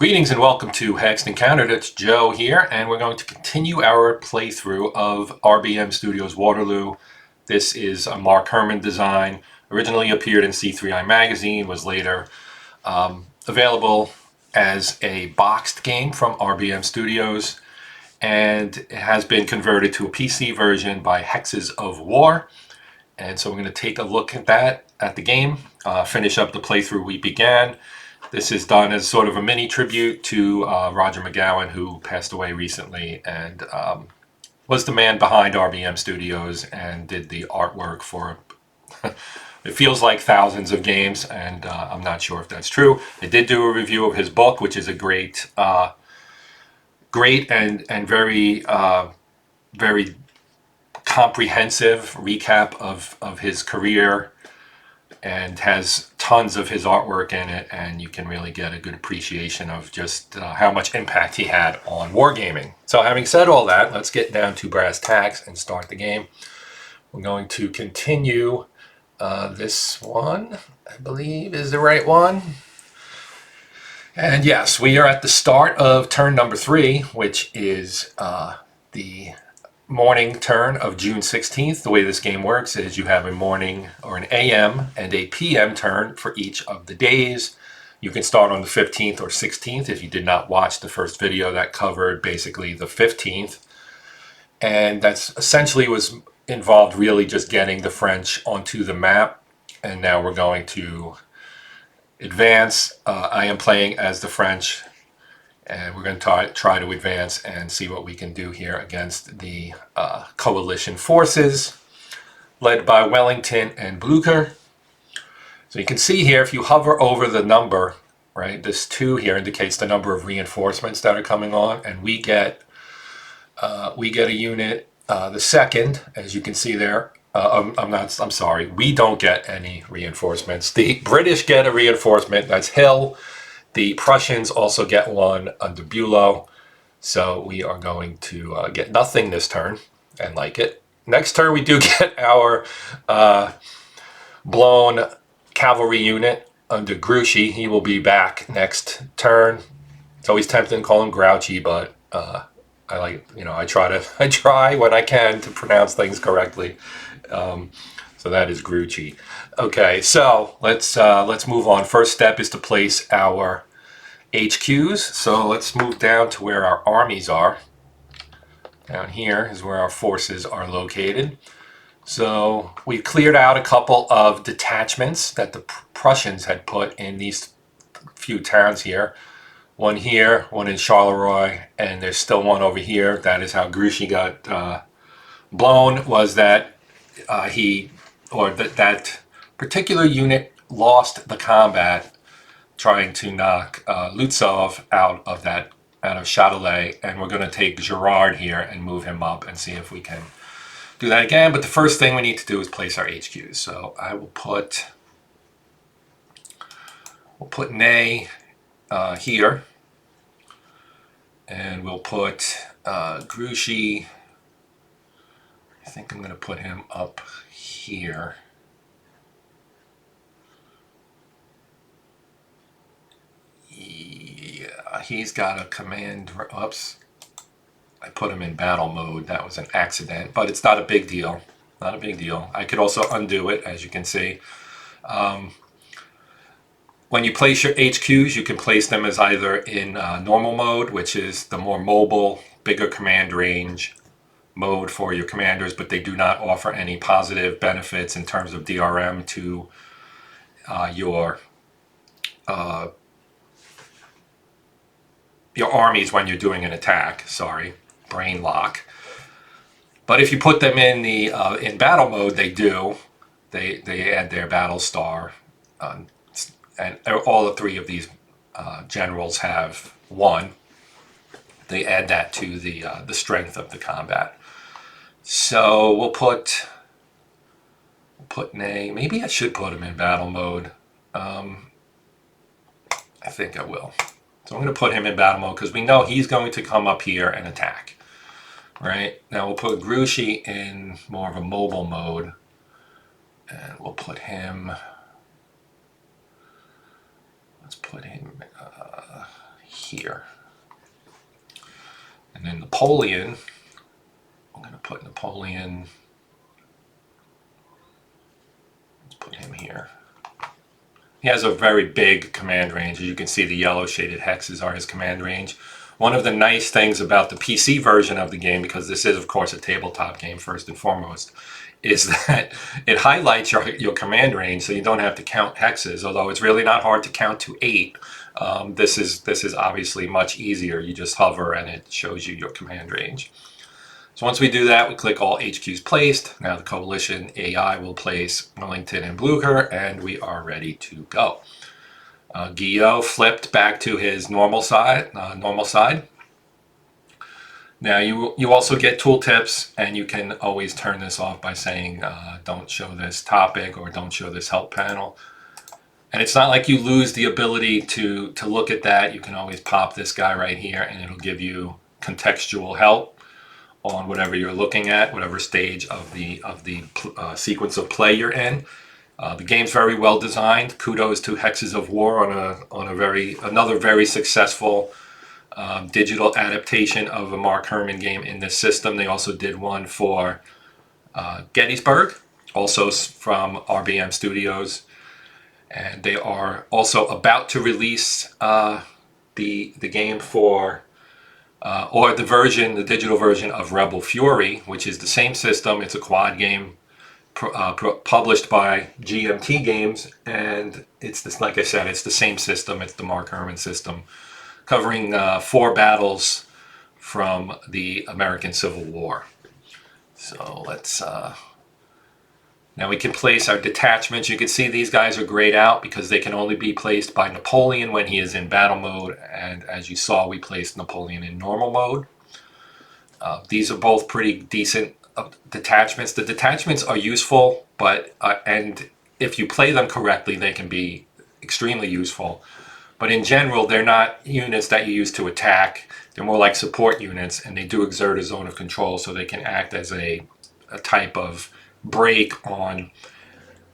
Greetings and welcome to Hexed Encountered. It's Joe here, and we're going to continue our playthrough of RBM Studios Waterloo. This is a Mark Herman design. Originally appeared in C3I magazine, was later available as a boxed game from RBM Studios, and it has been converted to a PC version by Hexes of War. And so we're going to take a look at that, at the game, finish up the playthrough we began. This is done as sort of a mini tribute to Roger McGowan, who passed away recently and was the man behind RBM Studios and did the artwork for, it feels like thousands of games, and I'm not sure if that's true. I did do a review of his book, which is a great and very very comprehensive recap of his career, and has tons of his artwork in it, and you can really get a good appreciation of just how much impact he had on wargaming. So having said all that, let's get down to brass tacks and start the game. We're going to continue this one, I believe is the right one. And yes, we are at the start of turn number 3, which is the morning turn of June 16th. The way this game works is you have a morning or an AM and a PM turn for each of the days. You can start on the 15th or 16th if you did not watch the first video that covered basically the 15th. And that's essentially was involved really just getting the French onto the map. And now we're going to advance. I am playing as the French, and we're going to try to advance and see what we can do here against the coalition forces led by Wellington and Blucher. So you can see here, if you hover over the number, right, this 2 here indicates the number of reinforcements that are coming on, and we get a unit, the second, as you can see there. I'm sorry, we don't get any reinforcements. The British get a reinforcement, that's Hill. The Prussians also get one under Bülow, so we are going to get nothing this turn, and like it. Next turn we do get our blown cavalry unit under Grouchy. He will be back next turn. It's always tempting to call him Grouchy, but I like, I try when I can to pronounce things correctly. So that is Grucci. Okay, so let's move on. First step is to place our HQs. So let's move down to where our armies are. Down here is where our forces are located. So we've cleared out a couple of detachments that the Prussians had put in these few towns here. One here, one in Charleroi, and there's still one over here. That is how Grouchy got blown, was that that particular unit lost the combat trying to knock Lutzov out of Châtelet, and we're going to take Girard here and move him up and see if we can do that again. But the first thing we need to do is place our HQs. So I will put Ney here, and we'll put Grouchy. I think I'm going to put him up here. Yeah, he's got a command. Oops. I put him in battle mode. That was an accident, but it's not a big deal. Not a big deal. I could also undo it, as you can see. When you place your HQs, you can place them as either in normal mode, which is the more mobile, bigger command range mode for your commanders, but they do not offer any positive benefits in terms of DRM to your armies when you're doing an attack. Sorry, brain lock. But if you put them in the in battle mode, they do. They add their battle star, and all the 3 of these generals have 1. They add that to the strength of the combat. So we'll put Ney. Maybe I should put him in battle mode. I think I will. So I'm going to put him in battle mode because we know he's going to come up here and attack. Right? Now we'll put Grouchy in more of a mobile mode, and we'll put him. Let's put him here. And then Napoleon, I'm going to put Napoleon, let's put him here. He has a very big command range. As you can see, the yellow shaded hexes are his command range. One of the nice things about the PC version of the game, because this is, of course, a tabletop game first and foremost, is that it highlights your command range, so you don't have to count hexes. Although it's really not hard to count to 8. This is obviously much easier. You just hover and it shows you your command range. So once we do that, we click all HQs placed. Now the Coalition AI will place Wellington and Blucher, and we are ready to go. Guillot flipped back to his normal side. Now you also get tooltips, and you can always turn this off by saying don't show this topic or don't show this help panel. And it's not like you lose the ability to look at that. You can always pop this guy right here, and it'll give you contextual help on whatever you're looking at, whatever stage of the sequence of play you're in. The game's very well designed. Kudos to Hexes of War on another very successful digital adaptation of a Mark Herman game in this system. They also did one for Gettysburg, also from RBM Studios, and they are also about to release the game for or the digital version of Rebel Fury, which is the same system. It's a quad game published by GMT Games, and it's this, like I said, it's the same system. It's the Mark Herman system, covering 4 battles from the American Civil War. So let's now we can place our detachments. You can see these guys are grayed out because they can only be placed by Napoleon when he is in battle mode, and as you saw, we placed Napoleon in normal mode. These are both pretty decent detachments. The detachments are useful, but and if you play them correctly, they can be extremely useful. But in general, they're not units that you use to attack. They're more like support units, and they do exert a zone of control, so they can act as a type of break on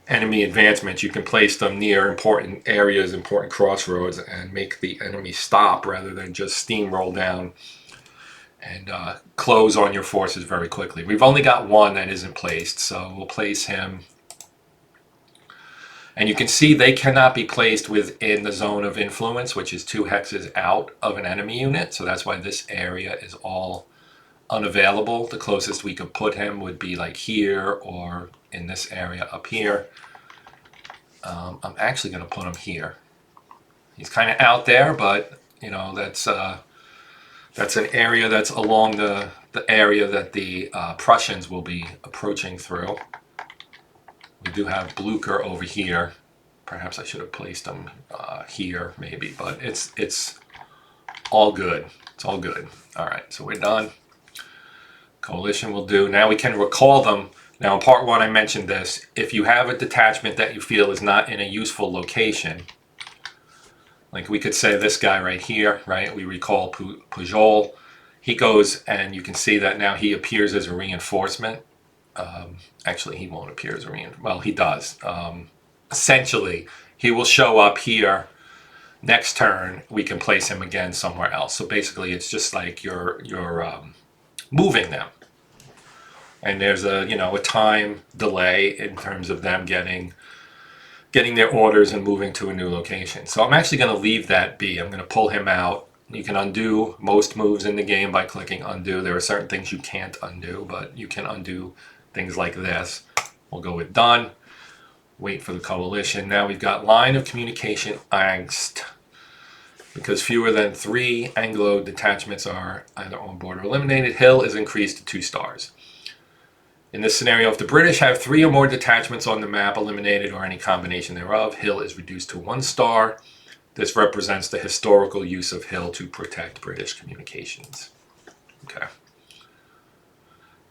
enemy advancements. You can place them near important areas, important crossroads, and make the enemy stop rather than just steamroll down and close on your forces very quickly. We've only got one that isn't placed, so we'll place him. And you can see they cannot be placed within the zone of influence, which is 2 hexes out of an enemy unit. So that's why this area is all unavailable. The closest we could put him would be like here or in this area up here. I'm actually going to put him here. He's kind of out there, but you know, that's an area that's along the area that the Prussians will be approaching through. We do have Blucher over here. Perhaps I should have placed him here, maybe, but it's all good. It's all good. All right, so we're done. Coalition will do. Now we can recall them. Now in part 1 I mentioned this. If you have a detachment that you feel is not in a useful location, like we could say this guy right here, right? We recall Pujol. He goes, and you can see that now he appears as a reinforcement. Actually, he won't appear as a reinforcement. Well, he does. Essentially, he will show up here. Next turn, we can place him again somewhere else. So basically, it's just like you're moving them. And there's a time delay in terms of them getting their orders and moving to a new location. So I'm actually going to leave that be. I'm going to pull him out. You can undo most moves in the game by clicking undo. There are certain things you can't undo, but you can undo things like this. We'll go with done. Wait for the coalition. Now we've got line of communication angst. Because fewer than 3 Anglo detachments are either on board or eliminated, Hill is increased to 2 stars. In this scenario, if the British have 3 or more detachments on the map eliminated or any combination thereof, Hill is reduced to 1 star. This represents the historical use of Hill to protect British communications. Okay.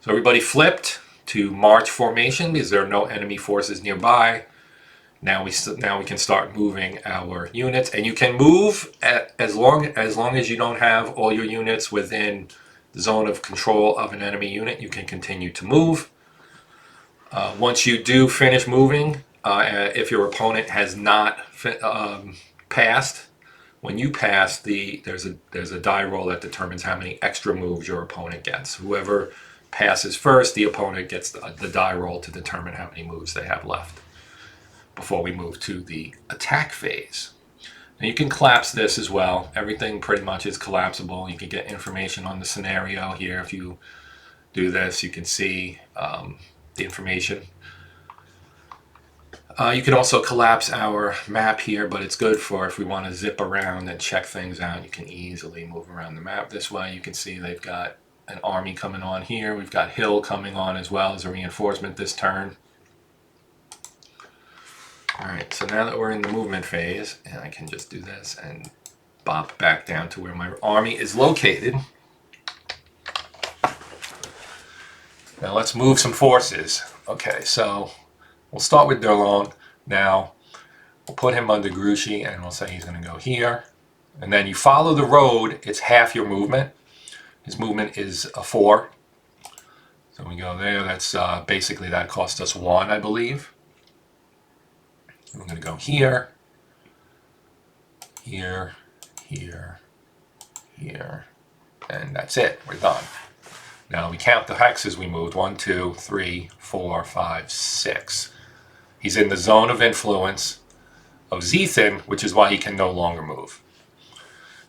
So everybody flipped to march formation because there are no enemy forces nearby. Now we can start moving our units, and you can move as long as you don't have all your units within the zone of control of an enemy unit. You can continue to move. Once you do finish moving, if your opponent has not passed, when you pass, there's a die roll that determines how many extra moves your opponent gets. Whoever passes first, the opponent gets the die roll to determine how many moves they have left before we move to the attack phase. Now you can collapse this as well. Everything pretty much is collapsible. You can get information on the scenario here. If you do this, you can see the information. You can also collapse our map here, but it's good for if we want to zip around and check things out. You can easily move around the map this way. You can see they've got an army coming on here. We've got hill coming on as well as a reinforcement this turn. Alright, so now that we're in the movement phase, and I can just do this and bop back down to where my army is located. Now let's move some forces. Okay, so we'll start with Derlong. Now, we'll put him under Grouchy, and we'll say he's going to go here. And then you follow the road, it's half your movement. His movement is a 4. So we go there, that's basically that cost us 1, I believe. And we're going to go here, here, here, here, and that's it, we're done. Now we count the hexes we moved, 1, 2, 3, 4, 5, 6. He's in the zone of influence of Zethan, which is why he can no longer move.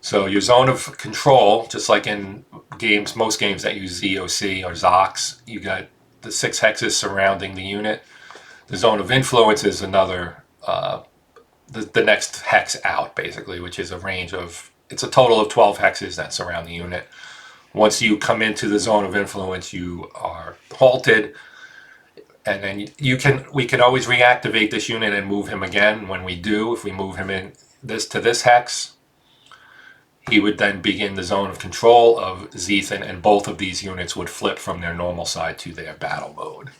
So your zone of control, just like in games, most games that use ZOC or ZOX, you got the 6 hexes surrounding the unit. The zone of influence is another, the next hex out, basically, which is a range of, it's a total of 12 hexes that surround the unit. Once you come into the zone of influence, you are halted. And then we can always reactivate this unit and move him again. When we do, if we move him in to this hex, he would then begin the zone of control of Zethan, and both of these units would flip from their normal side to their battle mode.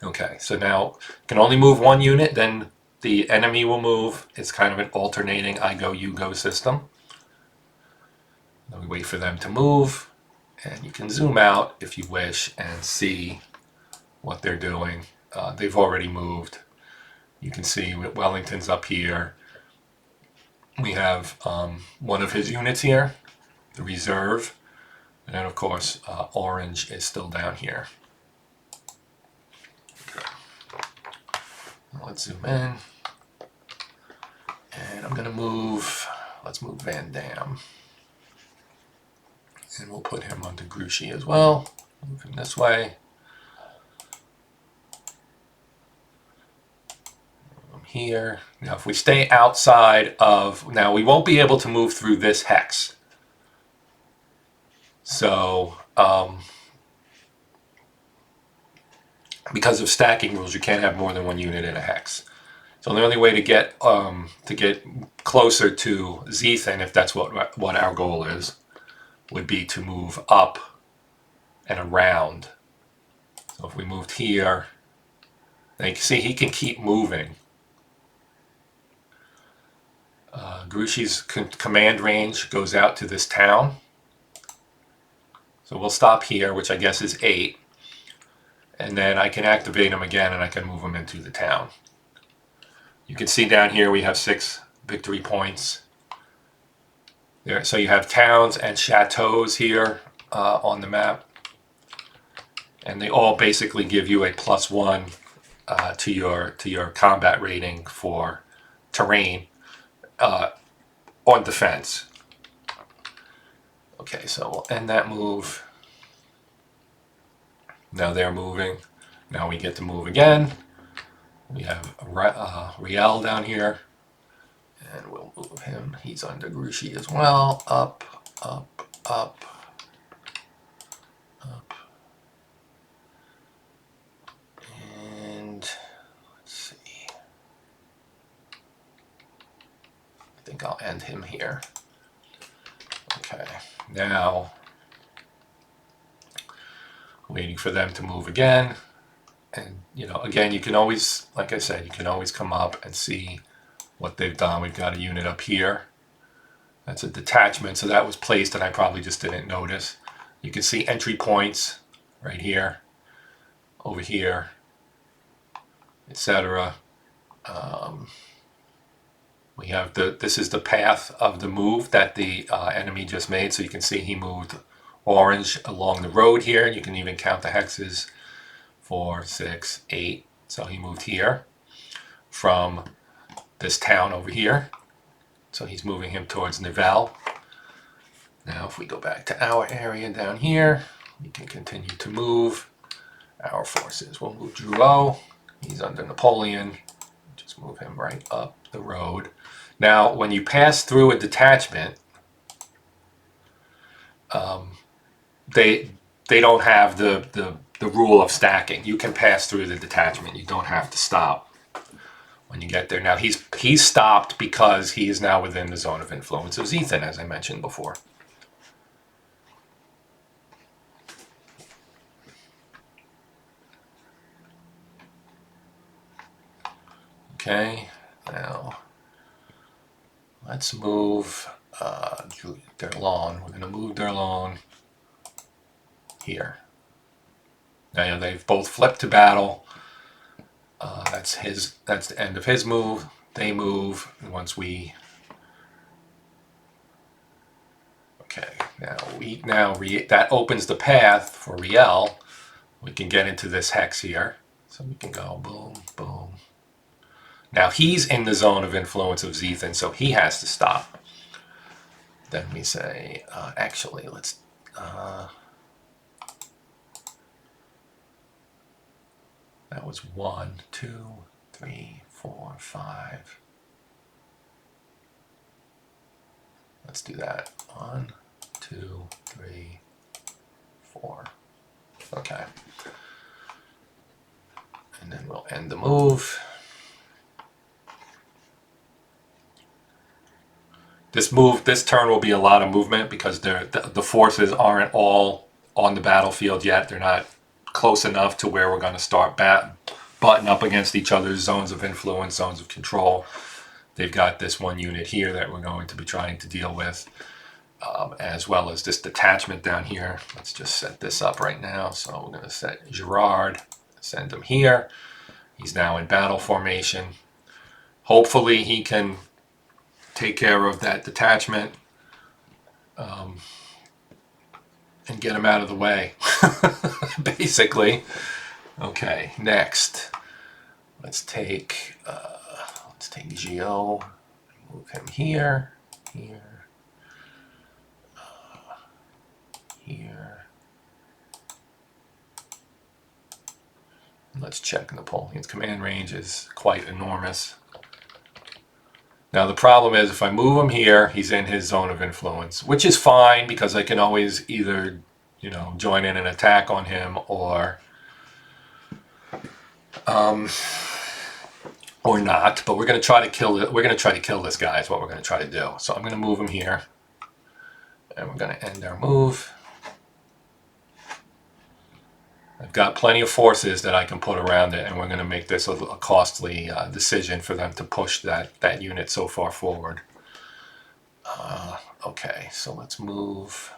Okay, so now you can only move one unit, then the enemy will move. It's kind of an alternating I go, you go system. Then we wait for them to move, and you can zoom out if you wish and see what they're doing. They've already moved. You can see Wellington's up here. We have one of his units here, the reserve, and then of course Orange is still down here. Okay. Let's zoom in, and I'm gonna move. Let's move Van Dam, and we'll put him under Grouchy as well. Move him this way. Here. Now if we stay outside of, now we won't be able to move through this hex. So because of stacking rules, you can't have more than one unit in a hex. So the only way to get closer to Zethan, if that's what our goal is, would be to move up and around. So if we moved here, now you can see he can keep moving. Grouchy's command range goes out to this town. So we'll stop here, which I guess is 8. And then I can activate him again and I can move him into the town. You can see down here we have 6 victory points. There, so you have towns and chateaus here on the map. And they all basically give you a +1 to your combat rating for terrain. On defense. Okay, so we'll end that move. Now they're moving. Now we get to move again. We have Riel down here, and we'll move him. He's under Grouchy as well. Up, up, up, up. And let's see. I think I'll end him here. Okay, now waiting for them to move again. And, you know, again, you can always, like I said, you can always come up and see what they've done. We've got a unit up here. That's a detachment, so that was placed and I probably just didn't notice. You can see entry points right here, over here, etc. We have this is the path of the move that the enemy just made. So you can see he moved orange along the road here. You can even count the hexes, 4, 6, 8. So he moved here from this town over here. So he's moving him towards Nivelle. Now if we go back to our area down here, we can continue to move our forces. We'll move Drouot. He's under Napoleon. Just move him right up the road. Now, when you pass through a detachment, they don't have the rule of stacking. You can pass through the detachment. You don't have to stop when you get there. Now, he's stopped because he is now within the zone of influence of Zethan, as I mentioned before. Okay, now let's move Derlon. We're going to move Derlon here. Now they've both flipped to battle. That's the end of his move. They move once we. Okay, now that opens the path for Riel. We can get into this hex here, so we can go boom, boom. Now he's in the zone of influence of Zethan, so he has to stop. Then we say, actually, let's. That was 1, 2, 3, 4, 5. Let's do that. 1, 2, 3, 4. Okay. And then we'll end the move. This turn will be a lot of movement because the forces aren't all on the battlefield yet. They're not close enough to where we're going to start butting up against each other's zones of influence, zones of control. They've got this one unit here that we're going to be trying to deal with, as well as this detachment down here. Let's just set this up right now. So we're going to set Girard, send him here. He's now in battle formation. Hopefully he can take care of that detachment and get him out of the way, basically. Okay, next, let's take Gio, move him here, here, here. Let's check Napoleon's command range is quite enormous. Now the problem is if I move him here, he's in his zone of influence, which is fine because I can always either, join in an attack on him or not. But we're going to try to kill it. We're going to try to kill this guy is what we're going to try to do. So I'm going to move him here, and we're going to end our move. I've got plenty of forces that I can put around it, and we're going to make this a costly decision for them to push that unit so far forward. Okay, so let's move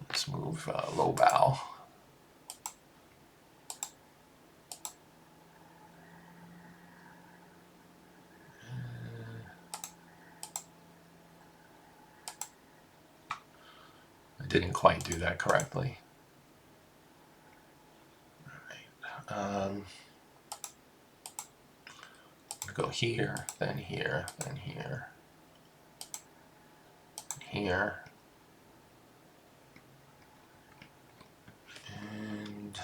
Lobau. I didn't quite do that correctly. Go here, then here, then here, here, and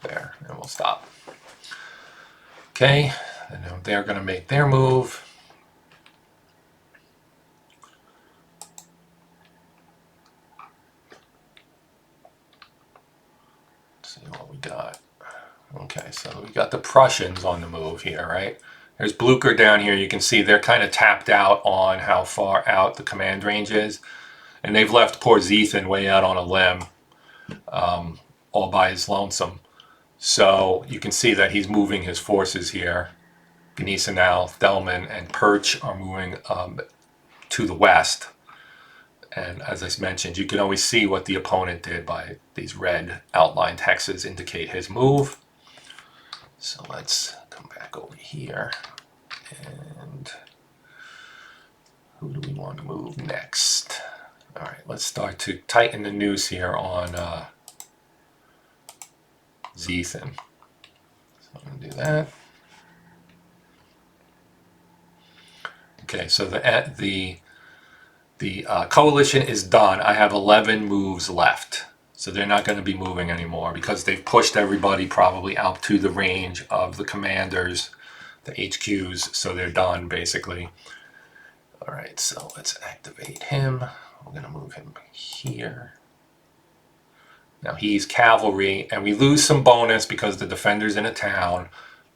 there, and we'll stop. Okay, and now they're going to make their move. See what we got. Okay, so we got the Prussians on the move here, right? There's Blucher down here. You can see they're kind of tapped out on how far out the command range is. And they've left poor Zethan way out on a limb, all by his lonesome. So you can see that he's moving his forces here. Gneisenau, Thelman, and Perch are moving to the west. And as I mentioned, you can always see what the opponent did by these red outlined hexes indicate his move. So let's come back over here. And who do we want to move next? All right, let's start to tighten the noose here on Zethan. So I'm going to do that. Okay, so the coalition is done. I have 11 moves left. So they're not going to be moving anymore because they've pushed everybody probably out to the range of the commanders, the HQs, so they're done basically. All right, so let's activate him. We're going to move him here. Now he's cavalry, and we lose some bonus because the defender's in a town,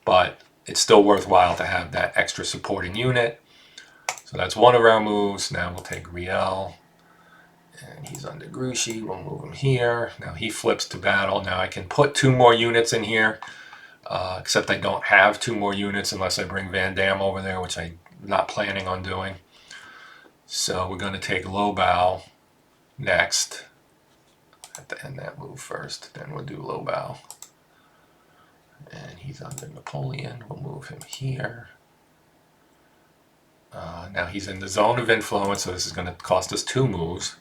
but it's still worthwhile to have that extra supporting unit. So that's one of our moves. Now we'll take Riel, and he's under Grushi. We'll move him here. Now he flips to battle. Now I can put 2 more units in here, except I don't have 2 more units unless I bring Van Dam over there, which I'm not planning on doing. So we're going to take Lobau next. I have to end that move first, then we'll do Lobau. And he's under Napoleon. We'll move him here. Now he's in the zone of influence, so this is going to cost us 2 moves.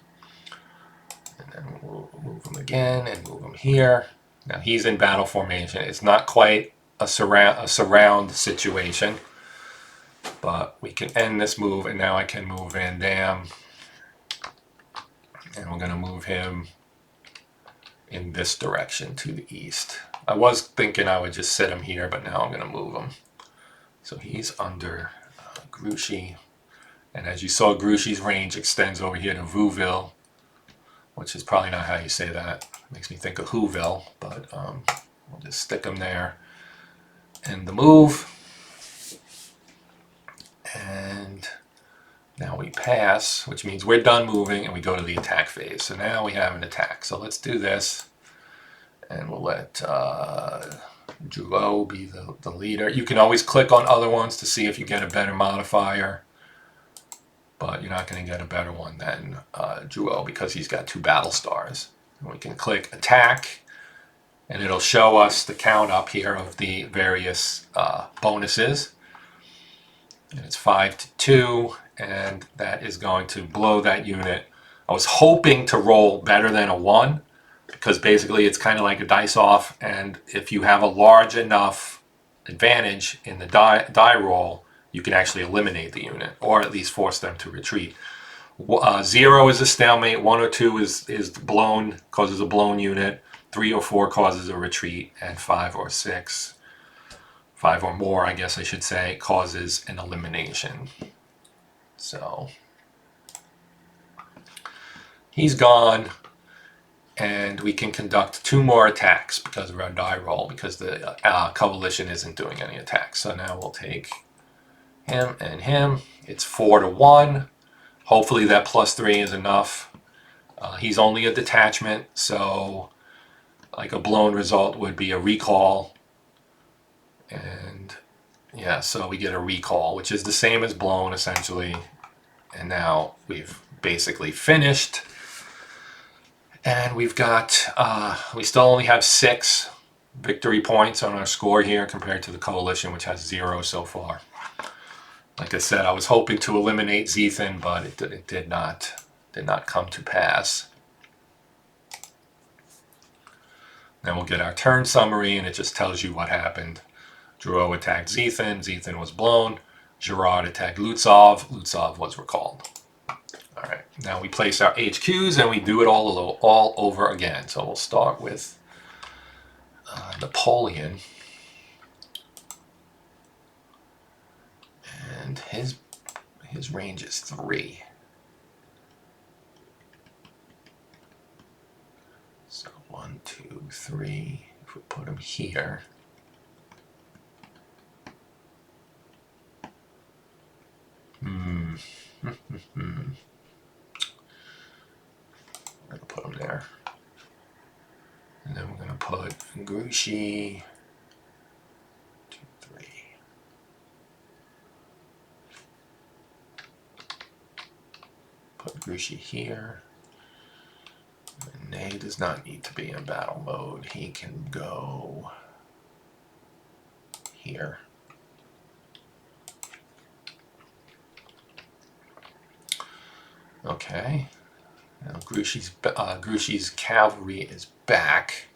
And then we'll move him again and move him here. Now he's in battle formation. It's not quite a surround situation, but we can end this move, and now I can move Van Dam. And we're going to move him in this direction to the east. I was thinking I would just sit him here, but now I'm going to move him. So he's under Grushi. And as you saw, Grushi's range extends over here to Vouville, which is probably not how you say that. Makes me think of Whoville, but we'll just stick him there. And the move. And now we pass, which means we're done moving, and we go to the attack phase. So now we have an attack. So let's do this. And we'll let Drouot be the leader. You can always click on other ones to see if you get a better modifier, but you're not going to get a better one than Drouot because he's got 2 battle stars. And we can click attack, and it'll show us the count up here of the various bonuses. And it's 5 to 2, and that is going to blow that unit. I was hoping to roll better than a 1, because basically it's kind of like a dice off, and if you have a large enough advantage in the die roll, you can actually eliminate the unit, or at least force them to retreat. 0 is a stalemate, 1 or 2 is blown, causes a blown unit, 3 or 4 causes a retreat, and 5 or 6, 5 or more, I guess I should say, causes an elimination. So he's gone. And we can conduct 2 more attacks because of our die roll, because the coalition isn't doing any attacks. So now we'll take him and him. It's 4 to 1. Hopefully that +3 is enough. He's only a detachment, so like a blown result would be a recall. And yeah, so we get a recall, which is the same as blown essentially. And now we've basically finished. And we've got, we still only have 6 victory points on our score here compared to the coalition, which has 0 so far. Like I said, I was hoping to eliminate Zethan, but it did not come to pass. Then we'll get our turn summary, and it just tells you what happened. Drouot attacked Zethan. Zethan was blown. Girard attacked Lutzov. Lutzov was recalled. All right, now we place our HQs and we do it all over again. So we'll start with Napoleon. And his range is 3. So 1, 2, 3. If we put him here. We're going to put him there. And then we're going to put Grushi. 2, 3. Put Grouchy here. Ney does not need to be in battle mode. He can go here. Okay. Now Grouchy's cavalry is back,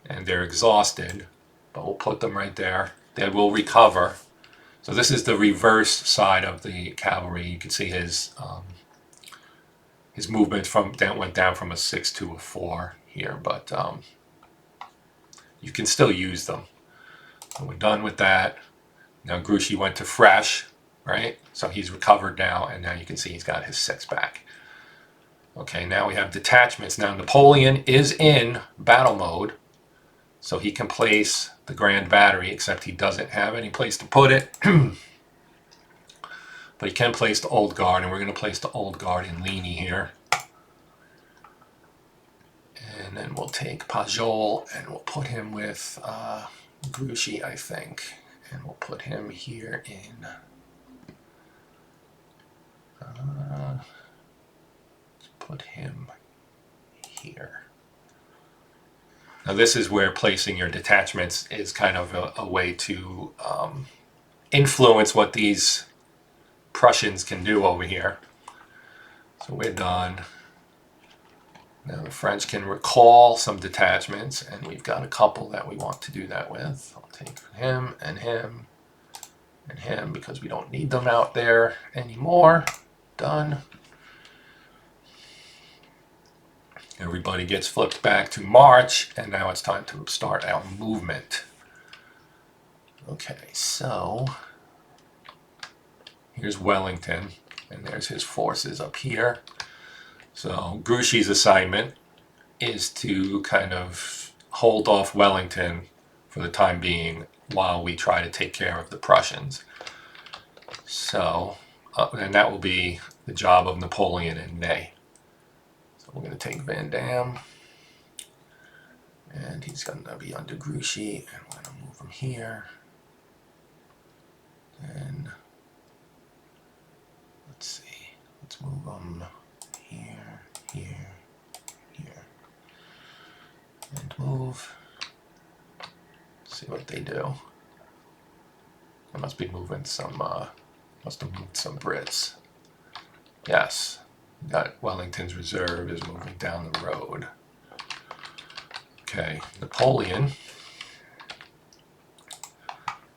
and they're exhausted, but we'll put them right there. They will recover. So this is the reverse side of the cavalry. You can see his movement went down from a 6 to a 4 here, but you can still use them. So we're done with that. Now Grouchy went to fresh, right? So he's recovered now, and now you can see he's got his 6 back. Okay, now we have detachments. Now Napoleon is in battle mode, so he can place the Grand Battery, except he doesn't have any place to put it. But he can place the Old Guard, and we're going to place the Old Guard in Ligny here. And then we'll take Pajol, and we'll put him with Grouchy, I think. And we'll put him here in... let's put him here. Now this is where placing your detachments is kind of a way to influence what these Prussians can do over here. So we're done. Now the French can recall some detachments, and we've got a couple that we want to do that with. I'll take him and him and him because we don't need them out there anymore. Done. Everybody gets flipped back to March, and now it's time to start our movement. Okay, so here's Wellington, and there's his forces up here. So Grouchy's assignment is to kind of hold off Wellington for the time being while we try to take care of the Prussians. So, and that will be the job of Napoleon and Ney. So we're going to take Van Dam, and he's going to be under Grouchy, and we're going to move him here. And let's see, let's move him here, here, here, and move. See what they do. I must be moving some, must have moved some Brits. Yes, got Wellington's reserve is moving down the road. Okay, Napoleon.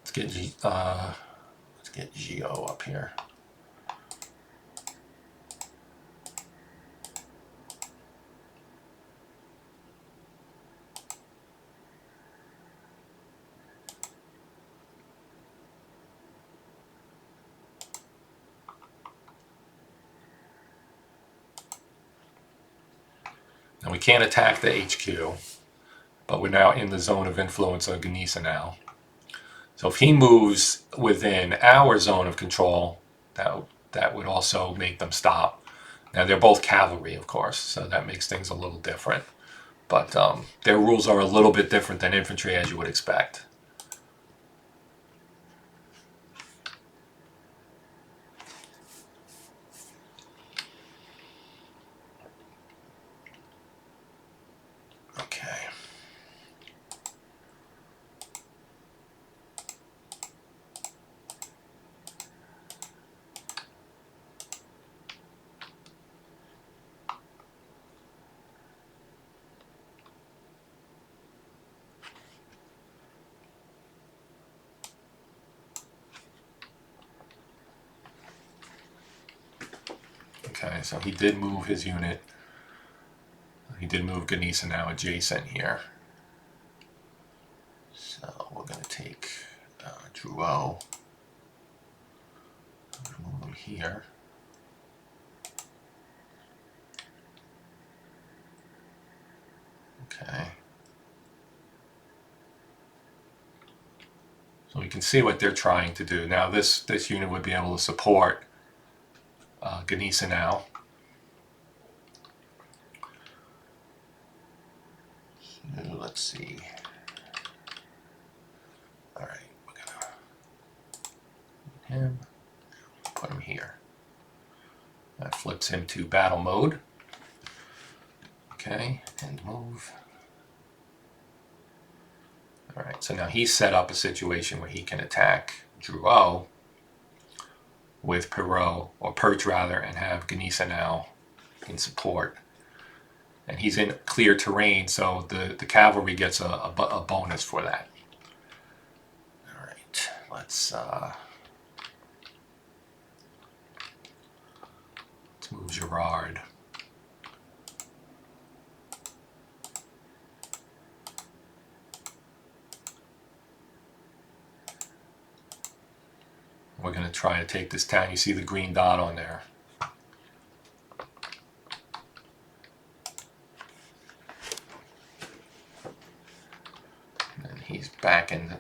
Let's get Gio up here. Now we can't attack the HQ, but we're now in the zone of influence of Gneisenau. So if he moves within our zone of control, that would also make them stop. Now they're both cavalry, of course, so that makes things a little different. But their rules are a little bit different than infantry, as you would expect. Okay. Okay, so he did move his unit. He did move Gneisenau adjacent here. So we're going to take Drouot. Move him here. Okay. So we can see what they're trying to do. Now this unit would be able to support Gneisenau. So let's see. All right, we're gonna him, put him here. That flips him to battle mode. Okay, and move. All right, so now he's set up a situation where he can attack Drouot with Perot, or Perch rather, and have Ganisa now in support. And he's in clear terrain, so the cavalry gets a bonus for that. All right, let's move Gerard. We're going to try to take this town. You see the green dot on there. And he's back in.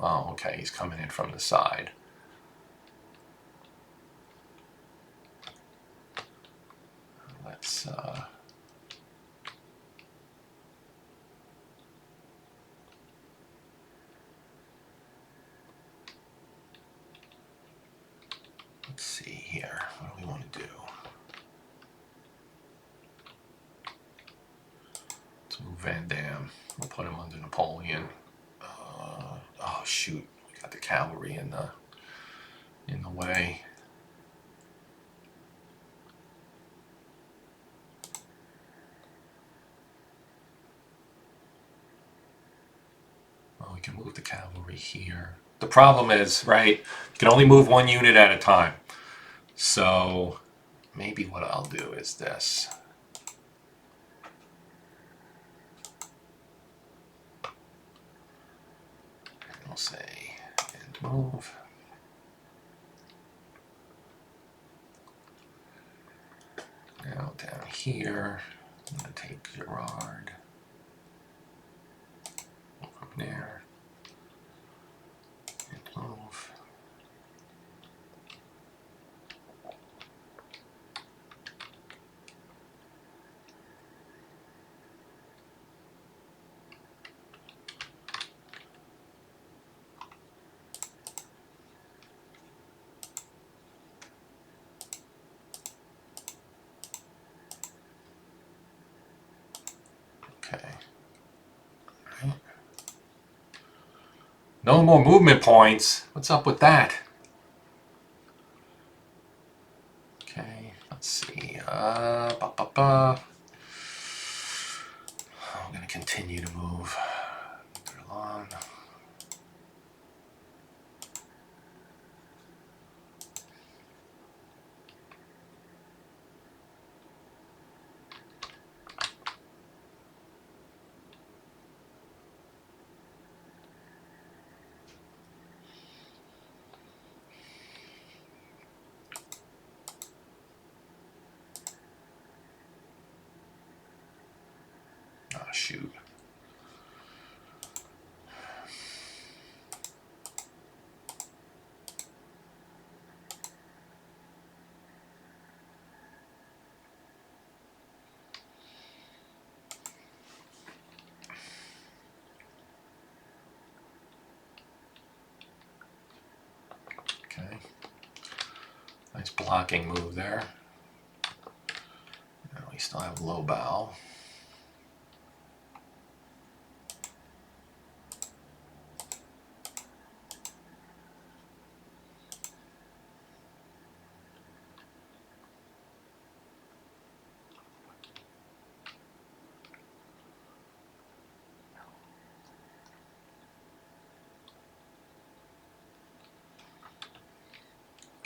Oh, okay. He's coming in from the side. Let's see here. What do we want to do? Let's move Van Dam. We'll put him under Napoleon. Oh shoot! We got the cavalry in the way. Well, we can move the cavalry here. The problem is, right, you can only move one unit at a time. So maybe what I'll do is this. I'll say and move. Now down here, I'm going to take Gerard. From there. And move. Okay. All right. No more movement points. What's up with that? Okay, let's see. I'm going to continue to move. Along. Oh, shoot. Okay. Nice blocking move there. Now we still have low bow.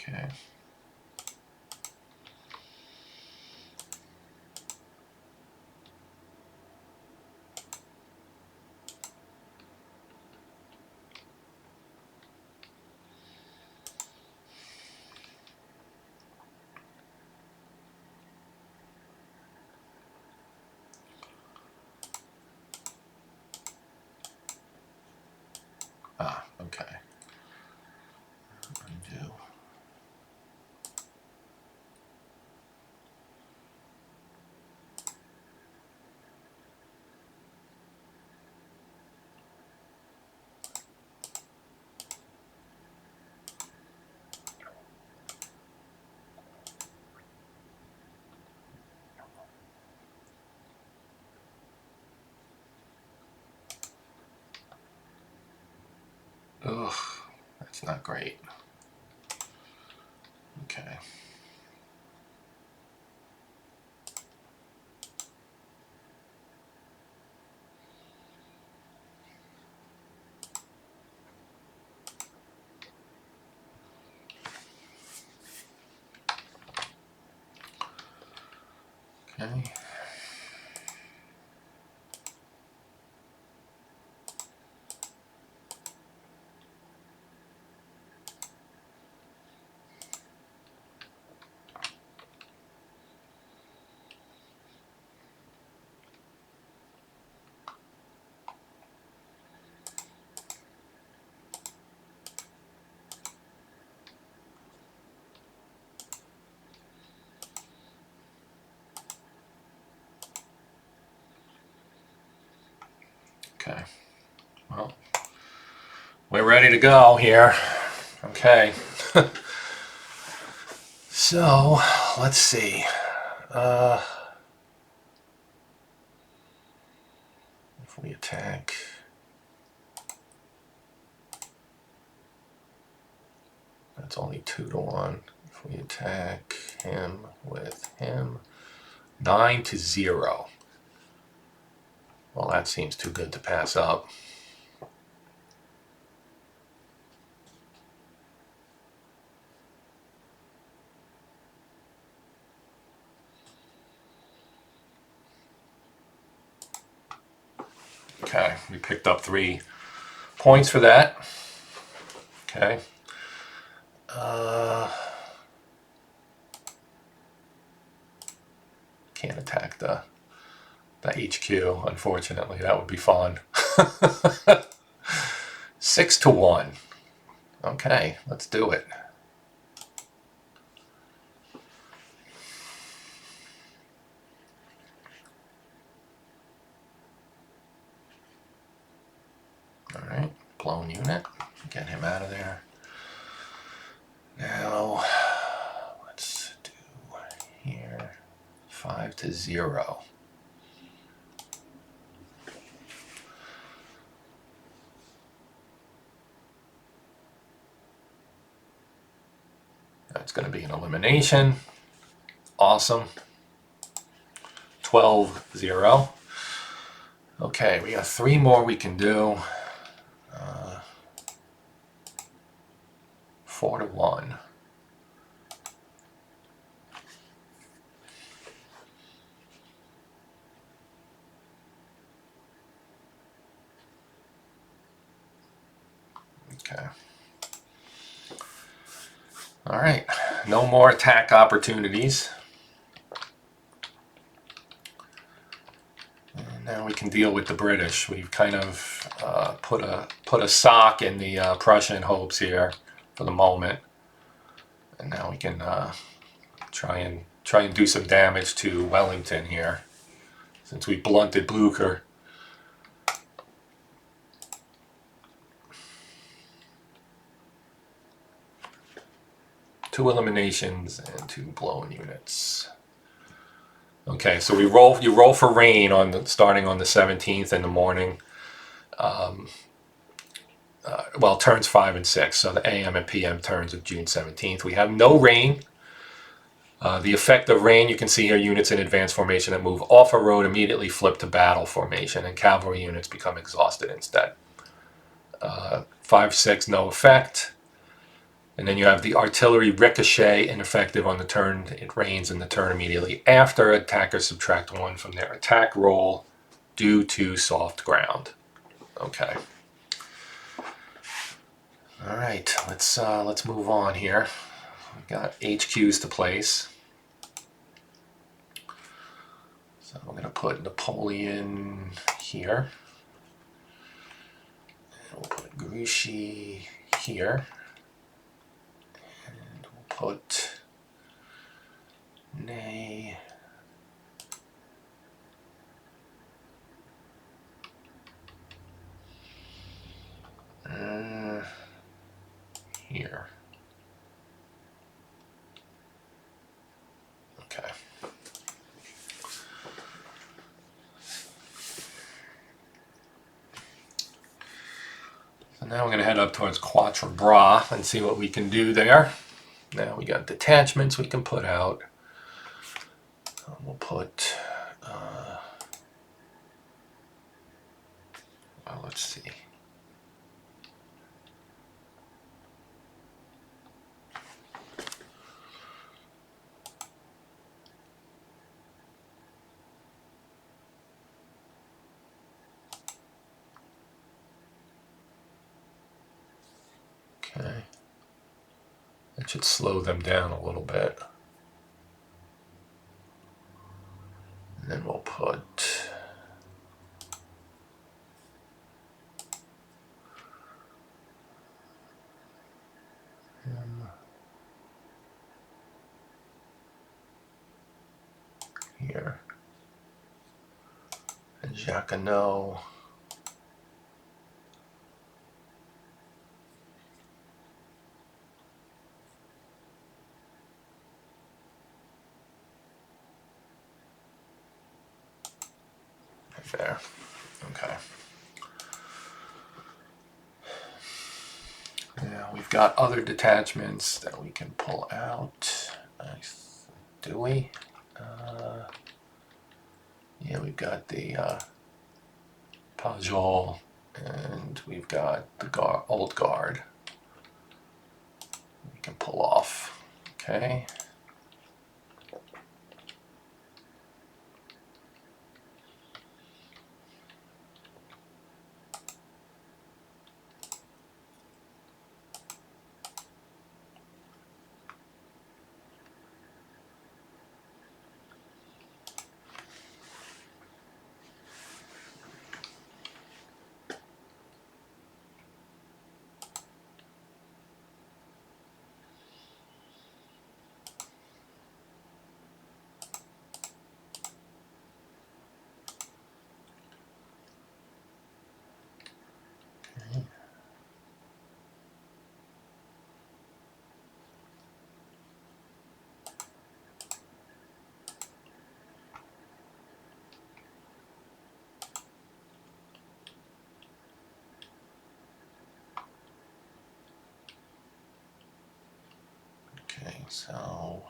Okay. Ah, okay. Undo. That's not great. Okay. Okay. Okay. Well, we're ready to go here. Okay. So, let's see. If we attack, that's only 2-1. If we attack him with him, 9-0. Well, that seems too good to pass up. Okay, we picked up 3 points for that. Okay. Can't attack the HQ, unfortunately. That would be fun. 6-1. Okay, let's do it. All right, blown unit. Get him out of there. Now, let's do here 5-0. That's going to be an elimination. Awesome. 12-0. Okay, we got 3 more we can do. 4-1. Okay. All right. No more attack opportunities. And now we can deal with the British. We've kind of put a sock in the Prussian hopes here for the moment, and now we can try and do some damage to Wellington here, since we blunted Blucher. Two eliminations and 2 blown units. Okay, so you roll for rain starting on the 17th in the morning. Well, turns 5 and 6, so the AM and PM turns of June 17th. We have no rain. The effect of rain, you can see here, units in advanced formation that move off a road immediately flip to battle formation, and cavalry units become exhausted instead. 5-6, no effect. And then you have the artillery ricochet, ineffective on the turn. It rains in the turn immediately after. Attackers subtract 1 from their attack roll due to soft ground. Okay. All right, let's move on here. We've got HQs to place. So we're going to put Napoleon here. And we'll put Grouchy here. And we'll put Ney here. Okay. So Now we're going to head up towards Quatre Bras and see what we can do there. Now we got detachments we can put out. We'll put, well, let's see. Okay. That should slow them down a little bit. And then we'll put him here. And Jacquinot. Right there. Okay. Now we've got other detachments that we can pull out. Nice. Do we? Yeah, we've got the Pajol, and we've got the old guard. We can pull off. Okay. Okay, so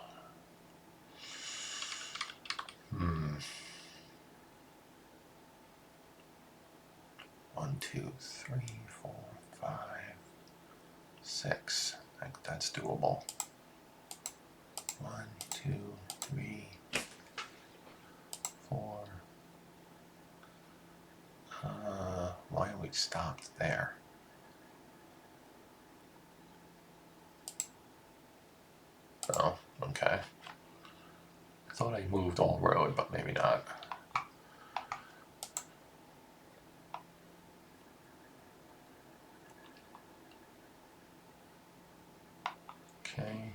1, 2, 3, 4, 5, 6. I think that's doable. 1, 2, 3, 4. Why are we stopped there? Oh, okay. I thought I moved all road, but maybe not. Okay.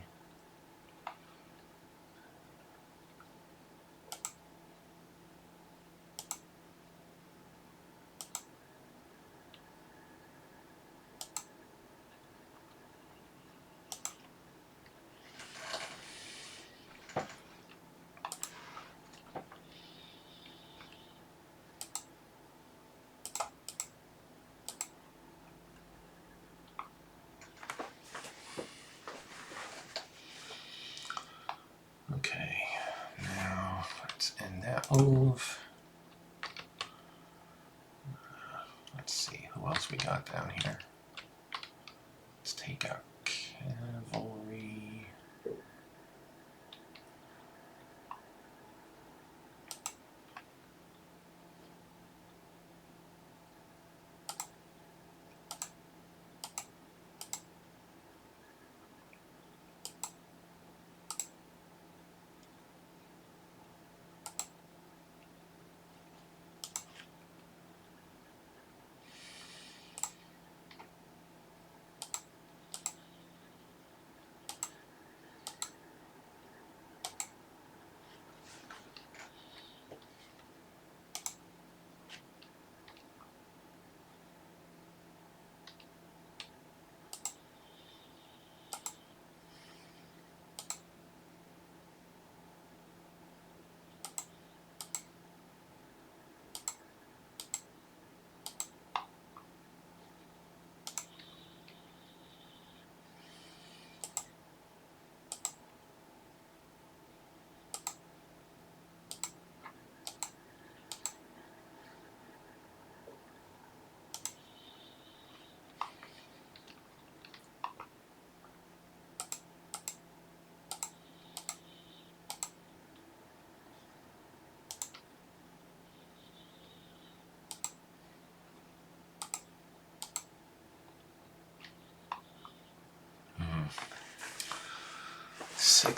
Okay, now let's end that move. Let's see, who else we got down here? Let's take out cavalry.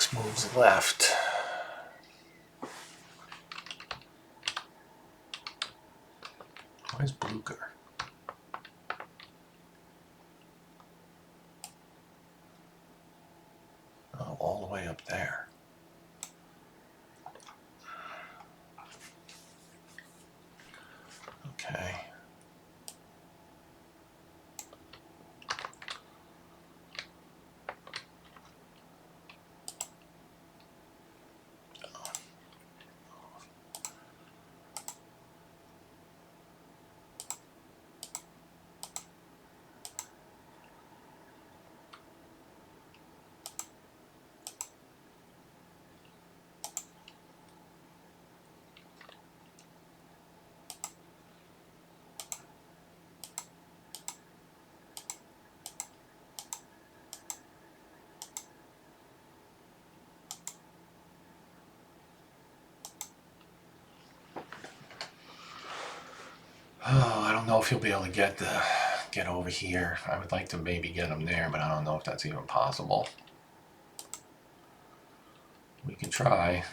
6 moves left. Where's Blucher? Oh, all the way up there. Okay. Oh, I don't know if he'll be able to get over here. I would like to maybe get him there, but I don't know if that's even possible. We can try.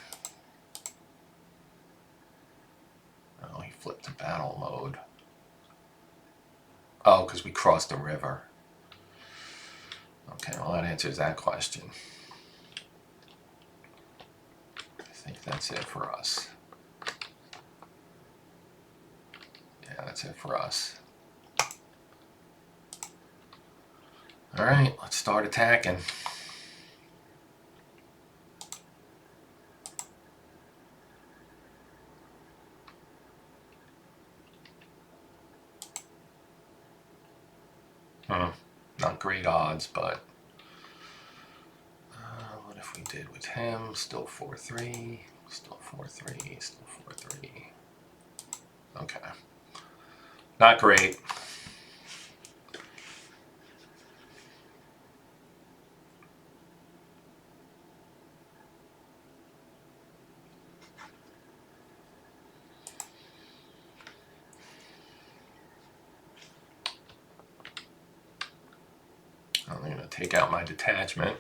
Oh, he flipped to battle mode. Oh, because we crossed the river. Okay, well that answers that question. I think that's it for us. Yeah, that's it for us. All right, let's start attacking. Not great odds, but what if we did with him? Still 4-3, still 4-3, still 4-3. Okay. Not great. I'm going to take out my detachment.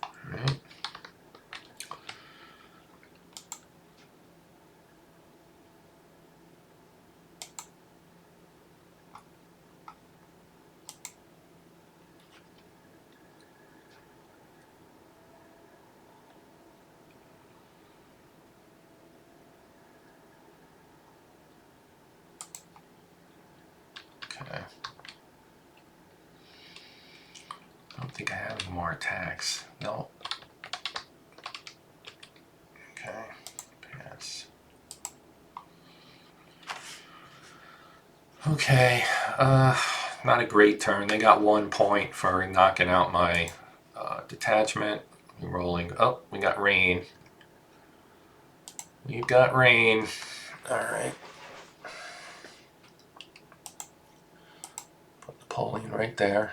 All right. Okay. I don't think I have any more attacks. No. Okay. Pass. Okay. Not a great turn. They got 1 point for knocking out my detachment. We're rolling. Oh, we got rain. We've got rain. All right. Put Napoleon right there.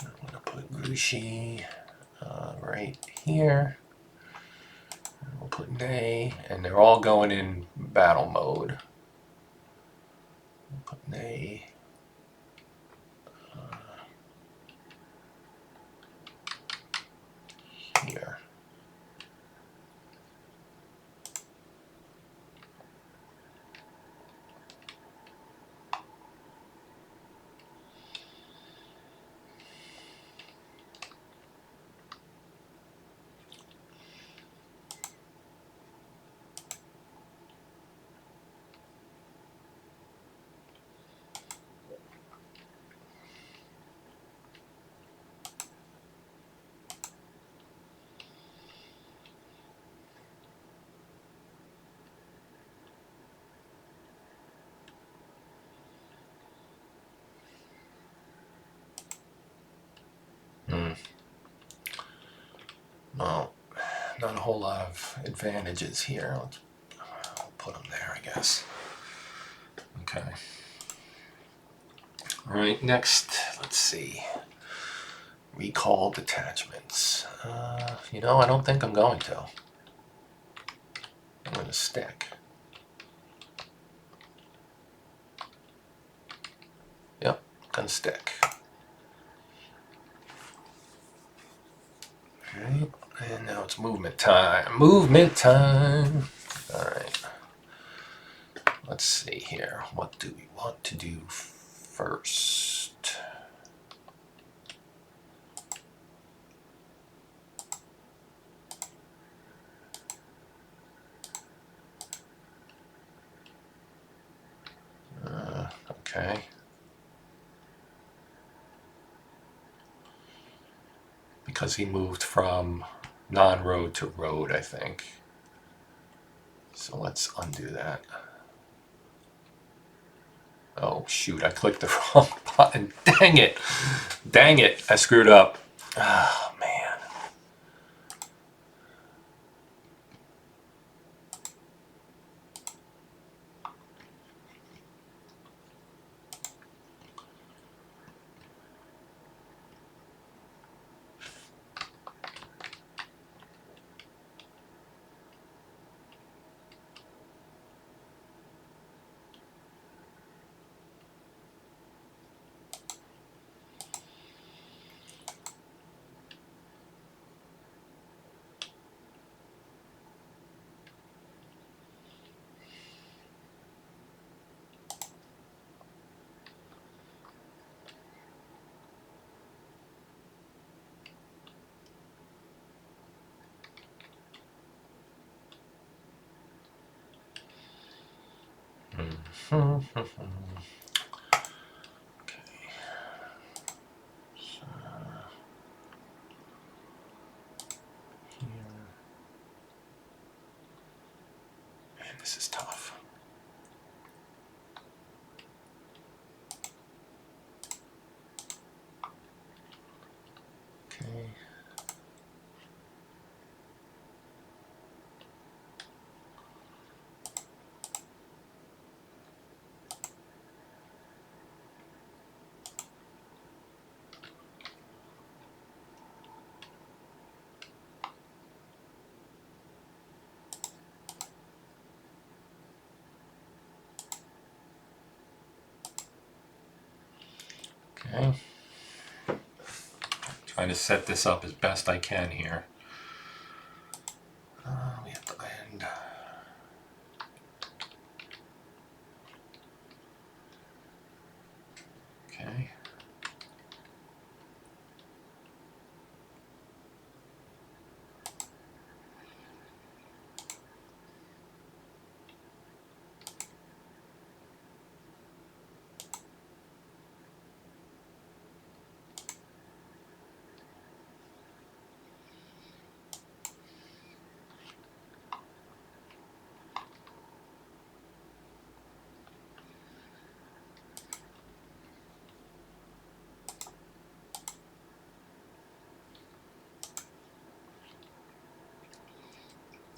I'm going to put Grouchy right here. We'll put Ney, and they're all going in battle mode. We'll put Ney here. Well, not a whole lot of advantages here. I'll put them there, I guess. Okay. All right, next, let's see. Recall detachments. I don't think I'm going to. I'm going to stick. gonna stick. Alright, and now it's movement time. Movement time! Alright. Let's see here. What do we want to do first? Okay. Because he moved from non-road to road, I think. So let's undo that. Oh, shoot, I clicked the wrong button. Dang it. Dang it, I screwed up. Oh, man. Okay. So, here. Man, this is tough. Okay. Okay. Trying to set this up as best I can here. We have to land. Okay.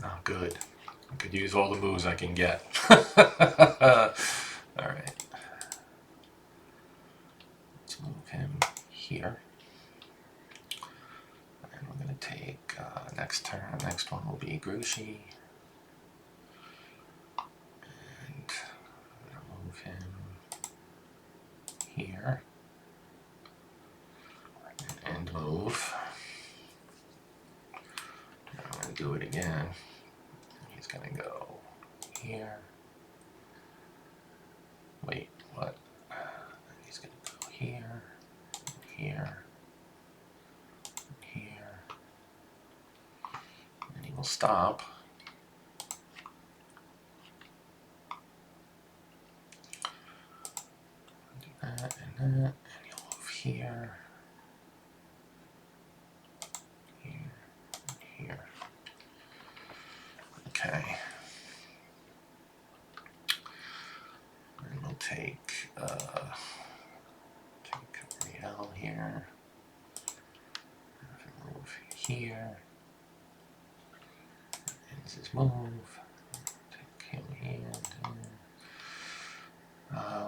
Oh, good. I could use all the moves I can get. Alright. Let's move him here. And we're going to take next turn. Next one will be Grushi. And I'm going to move him here. And move. I'm going to do it again. He's going to go here. Wait, what? He's going to go here, here, here. And he will stop. Do that and that. And he'll move here, here, and here. Okay. And we'll take Riel here. Move here. And this is move. Take him here.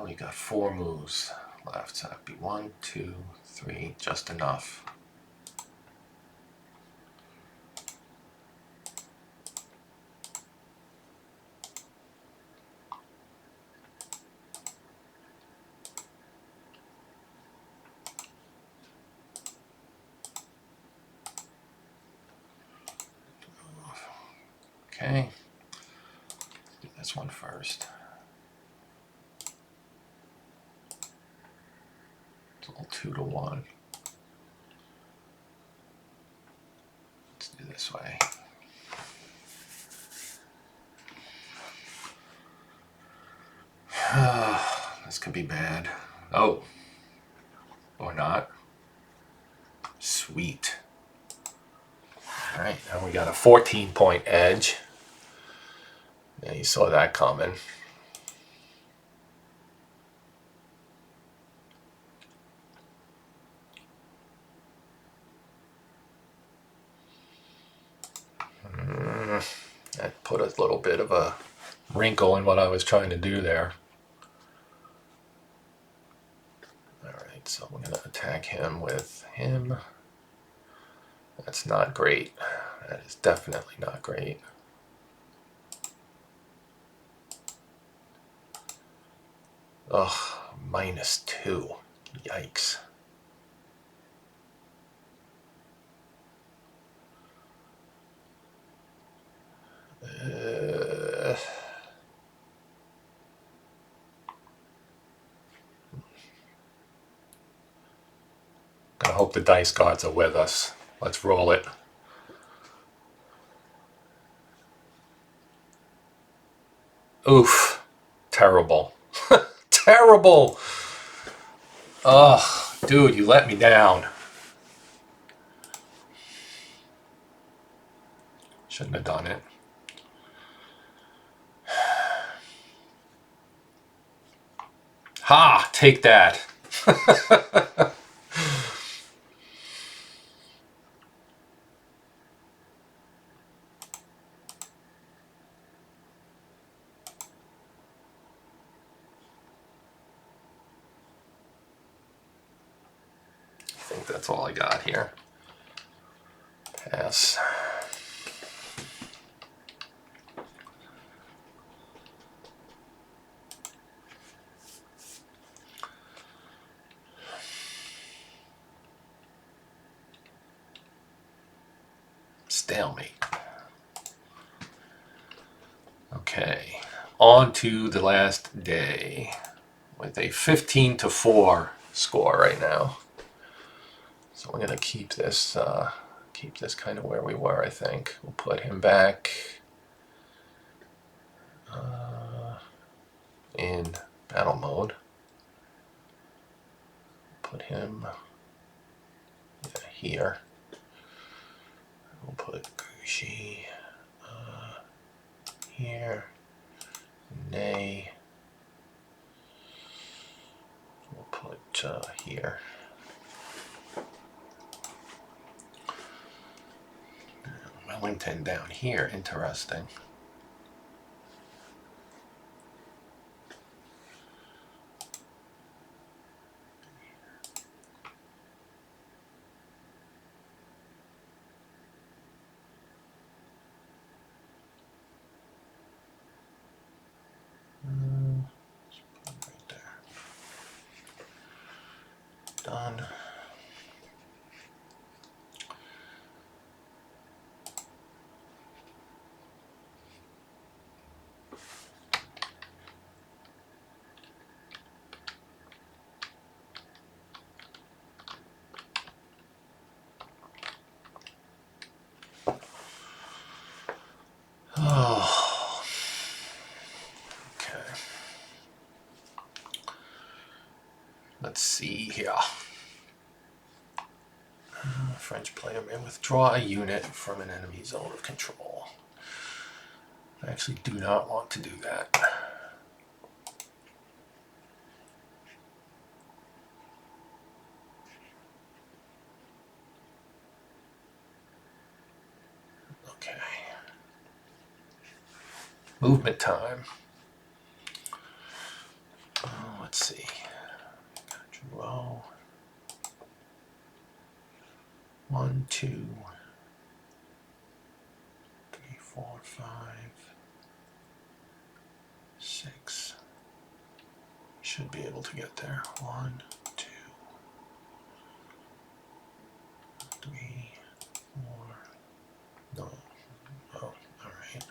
We got 4 moves left, so that'd be 1, 2, 3, just enough. first. It's all 2 to 1. Let's do this way. This could be bad. Oh. Or not. Sweet. Alright, now we got a 14-point edge. Yeah, you saw that coming. That put a little bit of a wrinkle in what I was trying to do there. Alright, so we're going to attack him with him. That's not great. That is definitely not great. Ugh, -2. Yikes. I hope the dice gods are with us. Let's roll it. Oof. Terrible. Terrible. Ugh, dude, you let me down. Shouldn't have done it. Ha! Take that. I think that's all I got here. Pass. Stalemate. Okay, on to the last day with a 15 to 4 score right now. So we're gonna keep this kind of where we were. I think we'll put him back in battle mode. Put him here. We'll put Gucci here. Nay. We'll put here. Wellington down here. Interesting. Right there. Done. Oh. Okay. Let's see here. French player may withdraw a unit from an enemy zone of control. I actually do not want to do that. Okay. Movement time. Let's see. Draw. 1, 2, 3, 4, 5, 6. Should be able to get there. 1, 2, 3, 4. No. Oh, all right.